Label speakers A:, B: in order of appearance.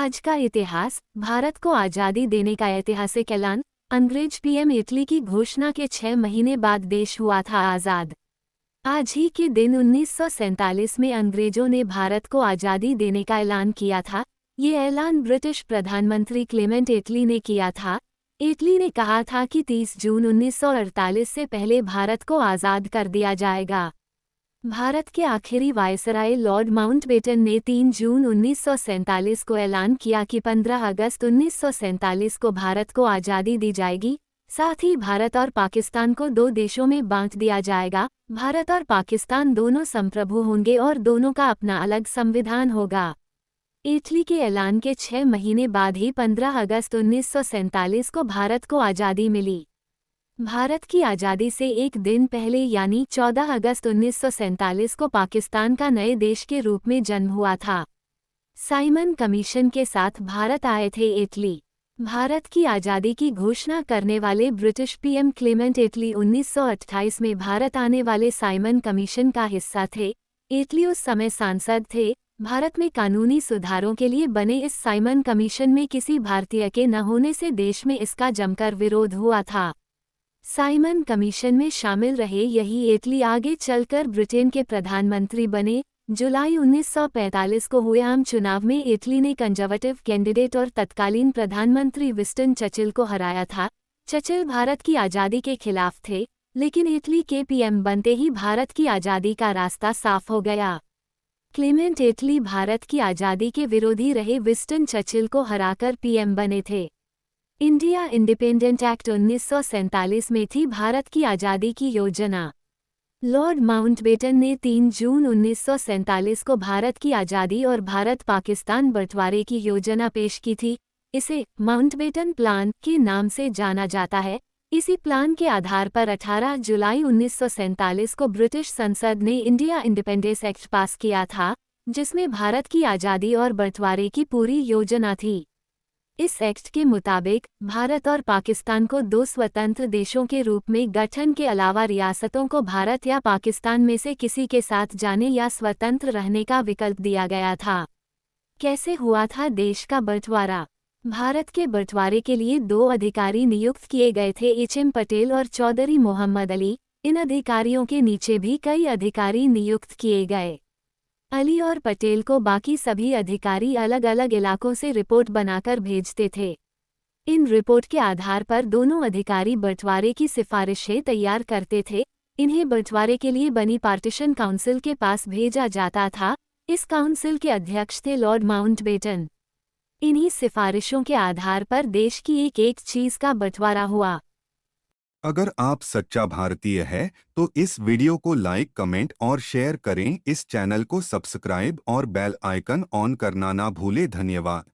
A: आज का इतिहास, भारत को आज़ादी देने का ऐतिहासिक ऐलान। अंग्रेज पीएम इटली की घोषणा के 6 महीने बाद देश हुआ था आज़ाद। आज ही के दिन 1947 में अंग्रेजों ने भारत को आज़ादी देने का ऐलान किया था। ये ऐलान ब्रिटिश प्रधानमंत्री क्लेमेंट एटली ने किया था। एटली ने कहा था कि 30 जून 1948 से पहले भारत को आज़ाद कर दिया जाएगा। भारत के आखिरी वायसराय लॉर्ड माउंटबेटन ने 3 जून 1947 को ऐलान किया कि 15 अगस्त 1947 को भारत को आज़ादी दी जाएगी। साथ ही भारत और पाकिस्तान को 2 देशों में बांट दिया जाएगा। भारत और पाकिस्तान दोनों संप्रभु होंगे और दोनों का अपना अलग संविधान होगा। इटली के ऐलान के 6 महीने बाद ही 15 अगस्त 1947 को भारत को आज़ादी मिली। भारत की आज़ादी से एक दिन पहले यानी 14 अगस्त 1947 को पाकिस्तान का नए देश के रूप में जन्म हुआ था। साइमन कमीशन के साथ भारत आए थे इटली। भारत की आज़ादी की घोषणा करने वाले ब्रिटिश पीएम क्लेमेंट एटली 1928 में भारत आने वाले साइमन कमीशन का हिस्सा थे। एटली उस समय सांसद थे। भारत में कानूनी सुधारों के लिए बने इस साइमन कमीशन में किसी भारतीय के न होने से देश में इसका जमकर विरोध हुआ था। साइमन कमीशन में शामिल रहे यही एटली आगे चलकर ब्रिटेन के प्रधानमंत्री बने। जुलाई 1945 को हुए आम चुनाव में इटली ने कंजर्वेटिव कैंडिडेट और तत्कालीन प्रधानमंत्री विंस्टन चर्चिल को हराया था। चर्चिल भारत की आज़ादी के खिलाफ थे, लेकिन इटली के पीएम बनते ही भारत की आज़ादी का रास्ता साफ हो गया। क्लेमेंट एटली भारत की आज़ादी के विरोधी रहे विंस्टन चर्चिल को हराकर पीएम बने थे। इंडिया इंडिपेंडेंट एक्ट 1947 में थी भारत की आज़ादी की योजना। लॉर्ड माउंटबेटन ने 3 जून 1947 को भारत की आज़ादी और भारत पाकिस्तान बंटवारे की योजना पेश की थी। इसे माउंटबेटन प्लान के नाम से जाना जाता है। इसी प्लान के आधार पर 18 जुलाई 1947 को ब्रिटिश संसद ने इंडिया इंडिपेंडेंस एक्ट पास किया था, जिसमें भारत की आज़ादी और बंटवारे की पूरी योजना थी। इस एक्ट के मुताबिक भारत और पाकिस्तान को 2 स्वतंत्र देशों के रूप में गठन के अलावा रियासतों को भारत या पाकिस्तान में से किसी के साथ जाने या स्वतंत्र रहने का विकल्प दिया गया था। कैसे हुआ था देश का बंटवारा? भारत के बंटवारे के लिए 2 अधिकारी नियुक्त किए गए थे, एच.एम. पटेल और चौधरी मोहम्मद अली। इन अधिकारियों के नीचे भी कई अधिकारी नियुक्त किए गए। अली और पटेल को बाकी सभी अधिकारी अलग अलग इलाकों से रिपोर्ट बनाकर भेजते थे। इन रिपोर्ट के आधार पर दोनों अधिकारी बंटवारे की सिफारिशें तैयार करते थे। इन्हें बंटवारे के लिए बनी पार्टीशन काउंसिल के पास भेजा जाता था। इस काउंसिल के अध्यक्ष थे लॉर्ड माउंटबेटन। इन्हीं सिफारिशों के आधार पर देश की एक एक चीज का बंटवारा हुआ।
B: अगर आप सच्चा भारतीय है तो इस वीडियो को लाइक, कमेंट और शेयर करें। इस चैनल को सब्सक्राइब और बेल आइकन ऑन करना ना भूलें। धन्यवाद।